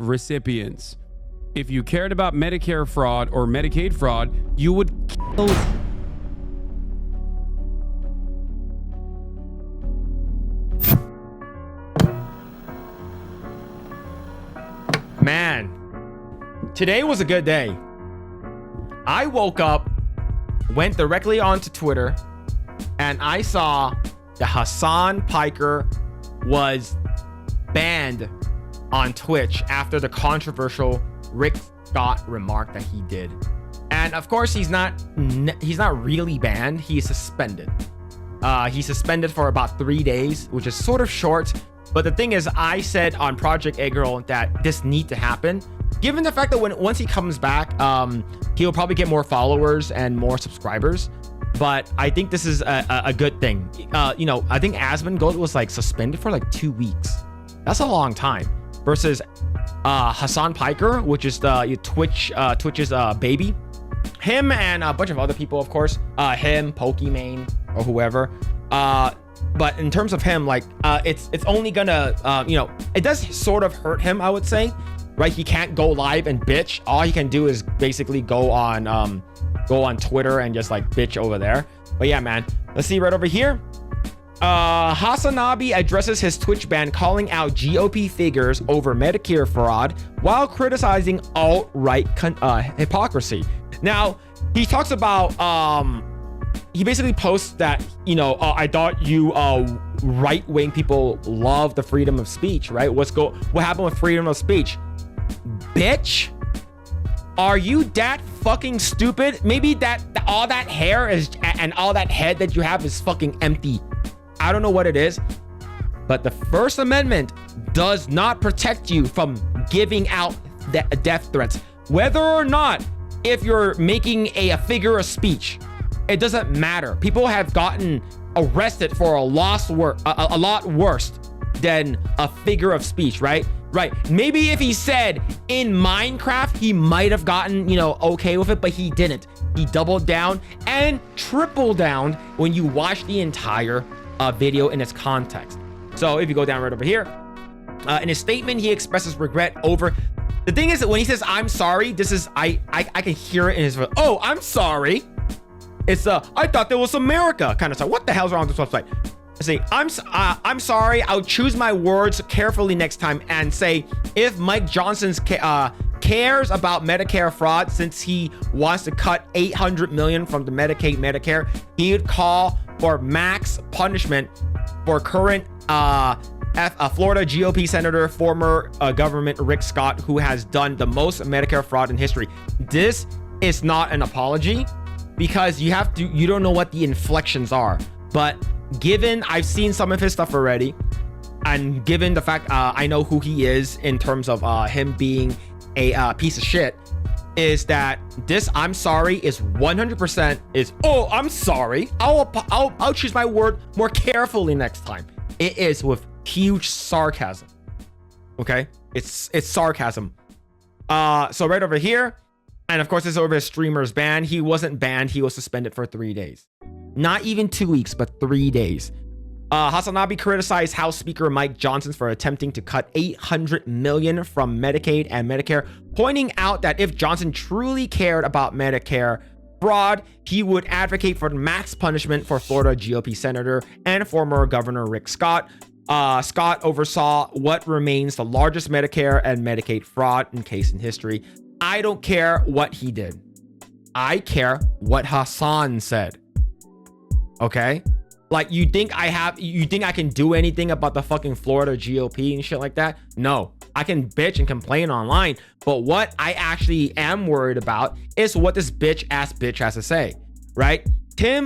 recipients. If you cared about Medicare fraud or Medicaid fraud, you would kill. Man, today was a good day. I woke up, went directly onto Twitter, and I saw that Hasan Piker was banned on Twitch after the controversial Rick Scott remark that he did. And of course, he's not really banned. He's suspended. He's suspended for about 3 days, which is sort of short. But the thing is, I said on Project Eggroll that this need to happen, given the fact that once he comes back, he'll probably get more followers and more subscribers. But I think this is a good thing. I think Asmongold was like suspended for like 2 weeks. That's a long time. Versus Hasan Piker, which is the Twitch's baby. Him and a bunch of other people, of course. Him, Pokimane, or whoever. But in terms of him, like, it's only gonna, it does sort of hurt him, I would say, right? He can't go live and bitch. All he can do is basically go on Twitter and just like bitch over there. But yeah, man, let's see right over here. Hasanabi addresses his Twitch ban, calling out GOP figures over Medicare fraud while criticizing alt-right hypocrisy. Now, he talks about, he basically posts that, I thought you right-wing people love the freedom of speech, right? What happened with freedom of speech? Bitch, are you that fucking stupid? Maybe that all that hair is and all that head that you have is fucking empty. I don't know what it is, but the First Amendment does not protect you from giving out death threats. Whether or not, if you're making a figure of speech, it doesn't matter. People have gotten arrested for a lot worse than a figure of speech, right? Right. Maybe if he said in Minecraft, he might have gotten, okay with it, but he didn't. He doubled down and tripled down when you watch the entire video in its context. So if you go down right over here, in his statement, he expresses regret over. The thing is that when he says, I'm sorry, this is, I can hear it in his voice. Oh, I'm sorry. It's I thought there was America kind of stuff. What the hell's wrong with this website? I say, I'm sorry. I'll choose my words carefully next time and say, if Mike Johnson cares about Medicare fraud, since he wants to cut $800 million from the Medicare, he would call for max punishment for current Florida GOP Senator, former government Rick Scott, who has done the most Medicare fraud in history. This is not an apology, because you don't know what the inflections are. But given I've seen some of his stuff already, and given the fact I know who he is in terms of him being a piece of shit, is that this I'm sorry is 100% is, oh, I'm sorry. I'll choose my word more carefully next time. It is with huge sarcasm. Okay? It's sarcasm. So right over here, and of course, this is over his streamer's ban. He wasn't banned. He was suspended for 3 days. Not even 2 weeks, but 3 days. Hasanabi criticized House Speaker Mike Johnson for attempting to cut $800 million from Medicaid and Medicare, pointing out that if Johnson truly cared about Medicare fraud, he would advocate for max punishment for Florida GOP Senator and former Governor Rick Scott. Scott oversaw what remains the largest Medicare and Medicaid fraud case in history. I don't care what he did. I care what Hasan said. Okay? Like, you think I can do anything about the fucking Florida GOP and shit like that? No. I can bitch and complain online, but what I actually am worried about is what this bitch has to say, right?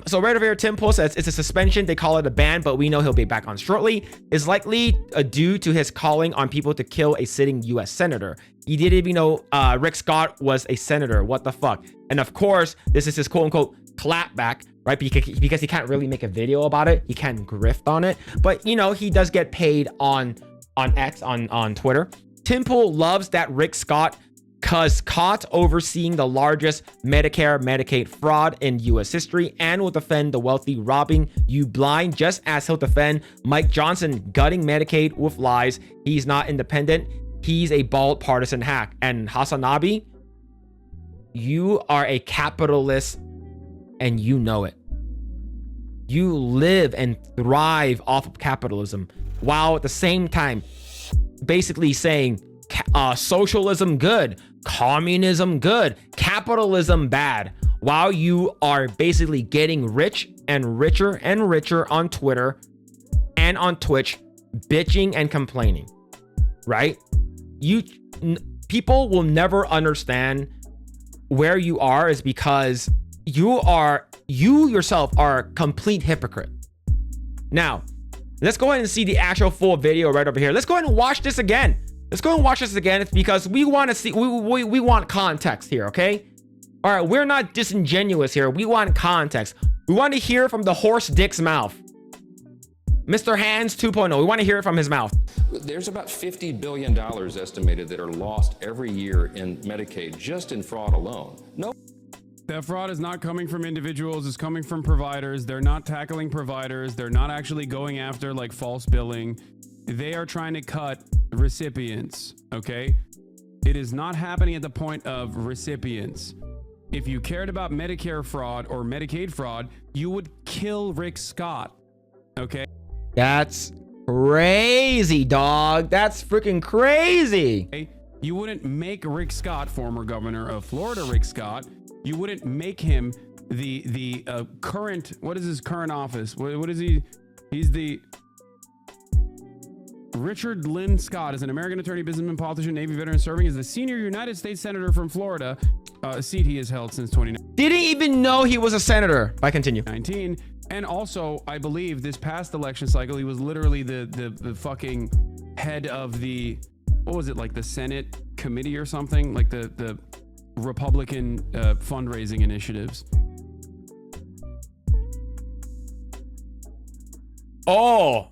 So right over here, Tim Post says it's a suspension. They call it a ban, but we know he'll be back on shortly. Is likely due to his calling on people to kill a sitting U.S. senator. He didn't even know Rick Scott was a senator. What the fuck? And of course, this is his quote unquote clapback, right? Because he can't really make a video about it. He can't grift on it. But, he does get paid on X, on Twitter. Tim Pool loves that Rick Scott cause caught overseeing the largest Medicare Medicaid fraud in U.S. history and will defend the wealthy robbing you blind, just as he'll defend Mike Johnson gutting Medicaid with lies. He's not independent. he's a bald partisan hack. And Hasanabi, you are a capitalist and you know it. You live and thrive off of capitalism while at the same time basically saying socialism good, communism good, capitalism bad, while you are basically getting rich and richer on Twitter and on Twitch, bitching and complaining, right? People will never understand where you are is because you yourself are a complete hypocrite. Now, let's go ahead and see the actual full video right over here. Let's go ahead and watch this again. It's because we want to see, we want context here, okay? All right, we're not disingenuous here. We want context. We want to hear from the horse dick's mouth. Mr. Hands 2.0. We want to hear it from his mouth. There's about $50 billion estimated that are lost every year in Medicaid, just in fraud alone. No. That fraud is not coming from individuals, it's coming from providers. They're not tackling providers. They're not actually going after like false billing. They are trying to cut recipients, okay? It is not happening at the point of recipients. If you cared about Medicare fraud or Medicaid fraud, you would kill Rick Scott, okay? That's crazy, dog. That's freaking crazy. Okay? You wouldn't make Rick Scott, former governor of Florida, Rick Scott, you wouldn't make him the current, what is his current office? What is he? He's the Richard Lynn Scott is an American attorney, businessman, politician, Navy veteran, serving as the senior United States senator from Florida, a seat he has held since 2019. Didn't even know he was a senator. I continue. And also, I believe this past election cycle, he was literally the fucking head of the, what was it, like the Senate committee or something, like the Republican fundraising initiatives. Oh,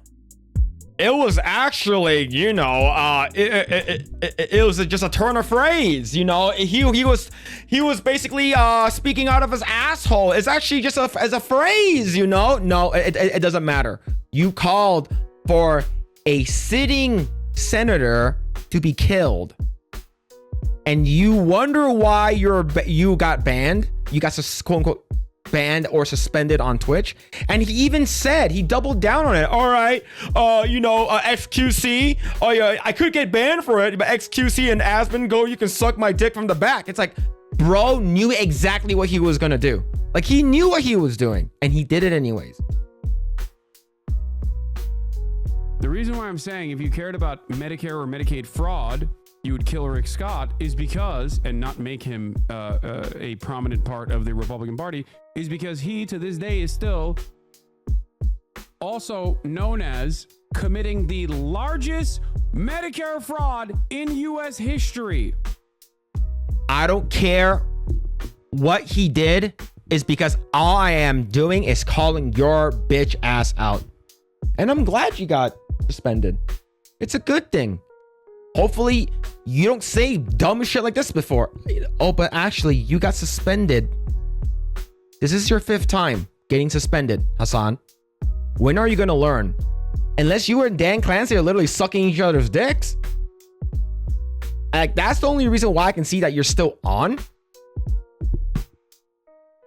it was actually, you know, it was just a turn of phrase, you know. He was basically speaking out of his asshole. It's actually just as a phrase, you know. No, it doesn't matter. You called for a sitting senator to be killed, and you wonder why you got banned. You got quote unquote banned or suspended on Twitch. And he even said, he doubled down on it. All right, XQC, oh yeah, I could get banned for it, but XQC and Aspen you can suck my dick from the back. It's like, bro knew exactly what he was gonna do. Like, he knew what he was doing and he did it anyways. The reason why I'm saying if you cared about Medicare or Medicaid fraud, you would kill Rick Scott is because, and not make him a prominent part of the Republican Party, is because he to this day is still also known as committing the largest Medicare fraud in US history. I don't care what he did, is because all I am doing is calling your bitch ass out. And I'm glad you got suspended. It's a good thing. Hopefully you don't say dumb shit like this before. Oh, but actually you got suspended. This is your 5th time getting suspended, Hasan. When are you gonna learn? Unless you and Dan Clancy are literally sucking each other's dicks. Like, that's the only reason why I can see that you're still on.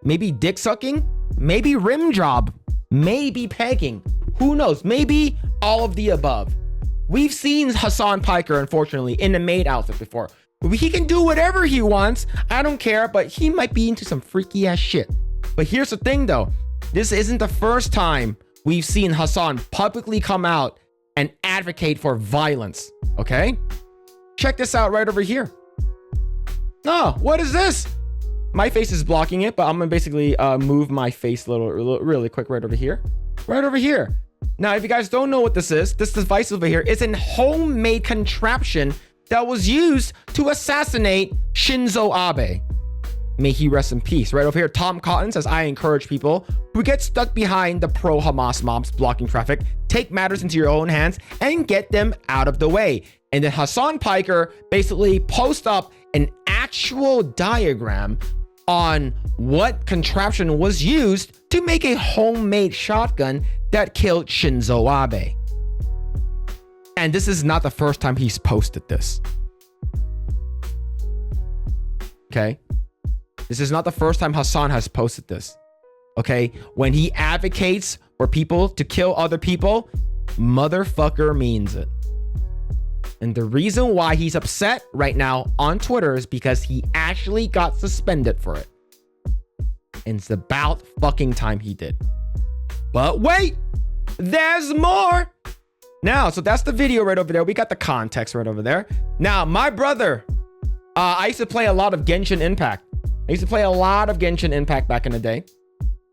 Maybe dick sucking, maybe rim job, maybe pegging. Who knows? Maybe all of the above. We've seen Hasan Piker, unfortunately, in the maid outfit before. He can do whatever he wants. I don't care, but he might be into some freaky ass shit. But here's the thing though. This isn't the first time we've seen Hasan publicly come out and advocate for violence. Okay? Check this out right over here. Oh, what is this? My face is blocking it, but I'm gonna basically move my face really quick right over here. Right over here. Now, if you guys don't know what this device over here is a homemade contraption that was used to assassinate Shinzo Abe. May he rest in peace. Right over here, Tom Cotton says, I encourage people who get stuck behind the pro-Hamas mobs blocking traffic, take matters into your own hands and get them out of the way. And then Hasan Piker basically post up an actual diagram on what contraption was used to make a homemade shotgun that killed Shinzo Abe. And this is not the first time he's posted this. Okay. This is not the first time Hasan has posted this. Okay. When he advocates for people to kill other people, motherfucker means it. And the reason why he's upset right now on Twitter is because he actually got suspended for it. And it's about fucking time he did. But wait, there's more. Now, so that's the video right over there. We got the context right over there. Now, my brother, I used to play a lot of Genshin Impact. Back in the day.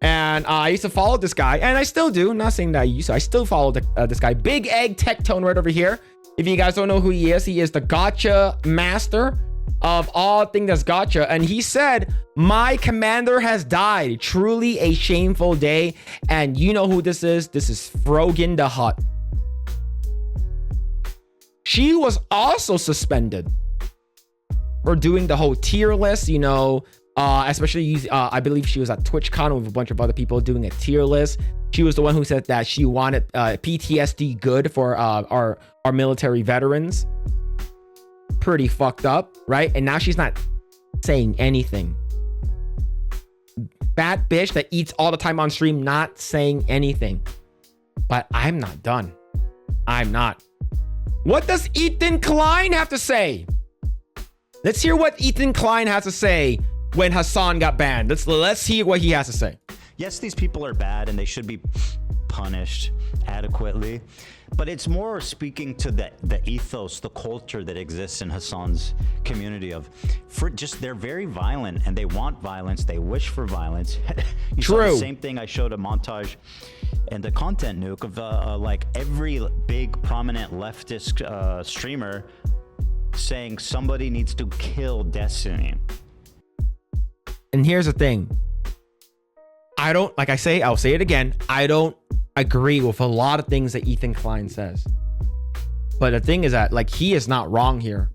And I used to follow this guy, and I still do. I'm not saying that I used to. I still follow this guy. Big Egg Tectone right over here. If you guys don't know who he is the gacha master of all things that's gacha. And he said, my commander has died. Truly a shameful day. And you know who this is? This is Frogan the Hut. She was also suspended for doing the whole tier list, you know, especially I believe she was at TwitchCon with a bunch of other people doing a tier list. She was the one who said that she wanted PTSD good for our military veterans. Pretty fucked up, right? And now she's not saying anything. Fat bitch that eats all the time on stream, not saying anything. But I'm not done. I'm not. What does Ethan Klein have to say? Let's hear what Ethan Klein has to say when Hasan got banned. Let's hear what he has to say. Yes, these people are bad and they should be punished adequately, but it's more speaking to the ethos, the culture that exists in Hasan's community of they're very violent and they want violence. They wish for violence. You saw the same thing I showed a montage and the content nuke of like every big prominent leftist streamer saying somebody needs to kill Destiny. And here's the thing. I'll say it again. I don't agree with a lot of things that Ethan Klein says. But the thing is that, like, he is not wrong here.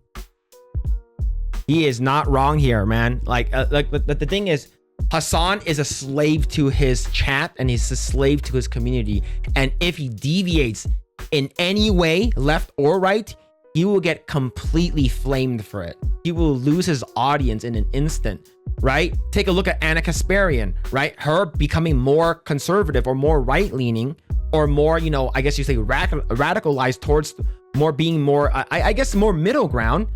He is not wrong here, man. But the thing is, Hasan is a slave to his chat and he's a slave to his community. And if he deviates in any way, left or right, he will get completely flamed for it. He will lose his audience in an instant, right? Take a look at Anna Kasparian, right? Her becoming more conservative or more right-leaning or more, you know, I guess you say radicalized towards more being more, I guess more middle ground,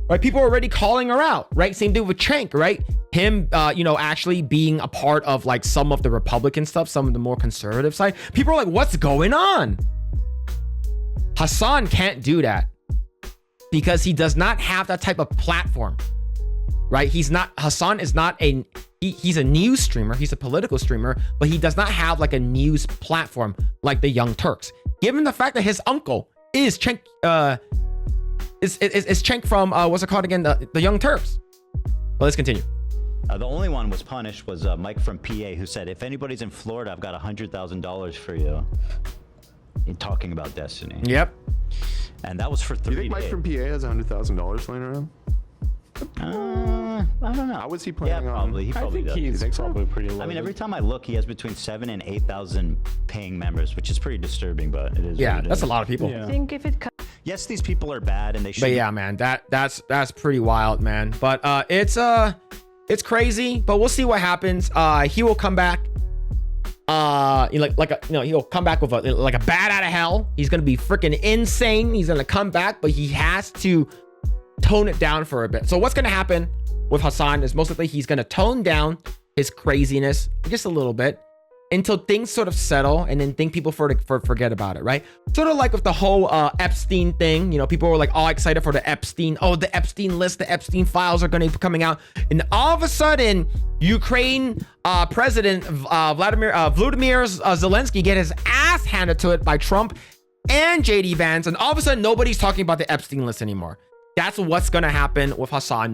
right? People are already calling her out, right? Same thing with Cenk, right? Him, you know, actually being a part of like some of the Republican stuff, some of the more conservative side. People are like, what's going on? Hasan can't do that because he does not have that type of platform, right? Hasan is not he's a news streamer. He's a political streamer, but he does not have like a news platform like the Young Turks. Given the fact that his uncle is Cenk, is Cenk from, what's it called again? The Young Turks. Well, let's continue. The only one was punished was Mike from PA who said, if anybody's in Florida, I've got $100,000 for you. Talking about Destiny. Yep. And that was for 3 days. You think Mike from PA has $100,000 laying around? I don't know. How was he planning yeah, probably. on? He probably does. He's probably pretty low. I mean, every time I look, he has between 7,000 and 8,000 paying members, which is pretty distrediting, but it is. Yeah, that's a lot of people. I think if it yes, these people are bad and they should. But yeah, man, that's pretty wild, man. But it's crazy, but we'll see what happens. He will come back. He'll come back with a bat out of hell. He's gonna be freaking insane. He's gonna come back, but he has to tone it down for a bit. So what's gonna happen with Hasan is most likely he's gonna tone down his craziness just a little bit until things sort of settle, and then people forget about it, right? Sort of like with the whole Epstein thing. You know, people were like all excited for the Epstein list, the Epstein files are going to be coming out, and all of a sudden, Ukraine President Vladimir Zelensky get his ass handed to it by Trump and JD Vance, and all of a sudden, nobody's talking about the Epstein list anymore. That's what's going to happen with Hasan.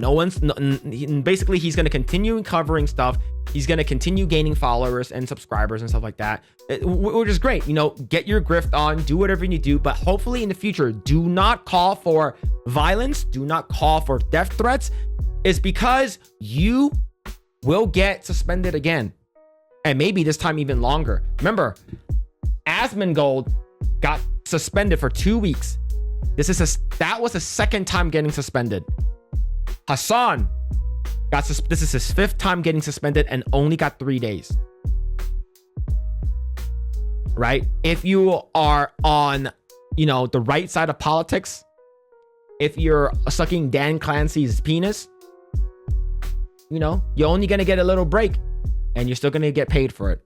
Basically, he's going to continue covering stuff. He's going to continue gaining followers and subscribers and stuff like that, which is great. You know, get your grift on, do whatever you need to do, but hopefully in the future, do not call for violence. Do not call for death threats. It's because you will get suspended again. And maybe this time even longer. Remember, Asmongold got suspended for 2 weeks. That was the second time getting suspended. Hasan this is his 5th time getting suspended and only got 3 days. Right? If you are on, the right side of politics, if you're sucking Dan Clancy's penis, you're only gonna get a little break and you're still gonna get paid for it.